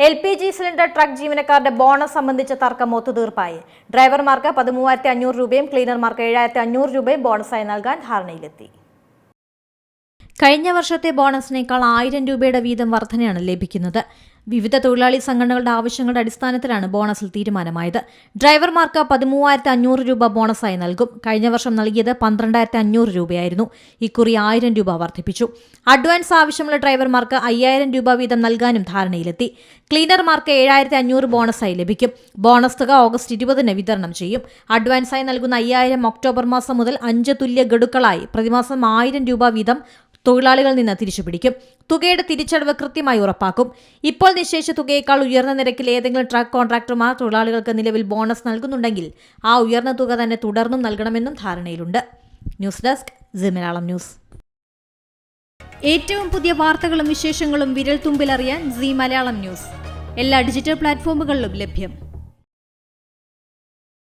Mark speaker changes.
Speaker 1: LPG cylinder truck ജീവനക്കാരുടെ bonus സംബന്ധിച്ച തർക്കം ഒത്തുതീർപ്പായി. ഡ്രൈവർമാർക്ക് 13,500 രൂപയും ക്ലീനർമാർക്ക് 7,500 രൂപയും ബോണസായി നൽകാൻ ധാരണയിലെത്തി. കഴിഞ്ഞ വർഷത്തെ ബോണസിനേക്കാൾ 1000 രൂപയുടെ വീതം വർധനയാണ് ലഭിക്കുന്നത്. വിവിധ തൊഴിലാളി സംഘടനകളുടെ ആവശ്യങ്ങളുടെ അടിസ്ഥാനത്തിലാണ് ബോണസിൽ തീരുമാനമായത്. ഡ്രൈവർമാർക്ക് 13,500 രൂപ ബോണസായി നൽകും. കഴിഞ്ഞ വർഷം നൽകിയത് 12,500 രൂപയായിരുന്നു. ഇക്കുറി 1000 രൂപ വർദ്ധിപ്പിച്ചു. അഡ്വാൻസ് ആവശ്യമുള്ള ഡ്രൈവർമാർക്ക് 5000 രൂപ വീതം നൽകാനും ധാരണയിലെത്തി. ക്ലീനർമാർക്ക് 7,500 ബോണസായി ലഭിക്കും. ബോണസ് തുക ഓഗസ്റ്റ് 20-ന് വിതരണം ചെയ്യും. അഡ്വാൻസായി നൽകുന്ന 5000 ഒക്ടോബർ മാസം മുതൽ 5 തുല്യ ഗഡുക്കളായി പ്രതിമാസം 1000 രൂപ വീതം തൊഴിലാളികളിൽ നിന്ന് തിരിച്ചുപിടിക്കും. തുകയുടെ തിരിച്ചടവ് കൃത്യമായി ഉറപ്പാക്കും. ഇപ്പോൾ നിശ്ചയിച്ച തുകയേക്കാൾ ഉയർന്ന നിരക്കിൽ ഏതെങ്കിലും ട്രക്ക് കോൺട്രാക്ടർമാർ തൊഴിലാളികൾക്ക് നിലവിൽ ബോണസ് നൽകുന്നുണ്ടെങ്കിൽ ആ ഉയർന്ന തുക തന്നെ തുടർന്നും നൽകണമെന്നും ധാരണയിലുണ്ട്. News desk Zee Malayalam News. ഏറ്റവും പുതിയ വാർത്തകളും വിശേഷങ്ങളും വിരൽ തുമ്പിലറിയാൻ സി മലയാളം ന്യൂസ് എല്ലാ ഡിജിറ്റൽ പ്ലാറ്റ്ഫോമുകളിലും ലഭ്യം.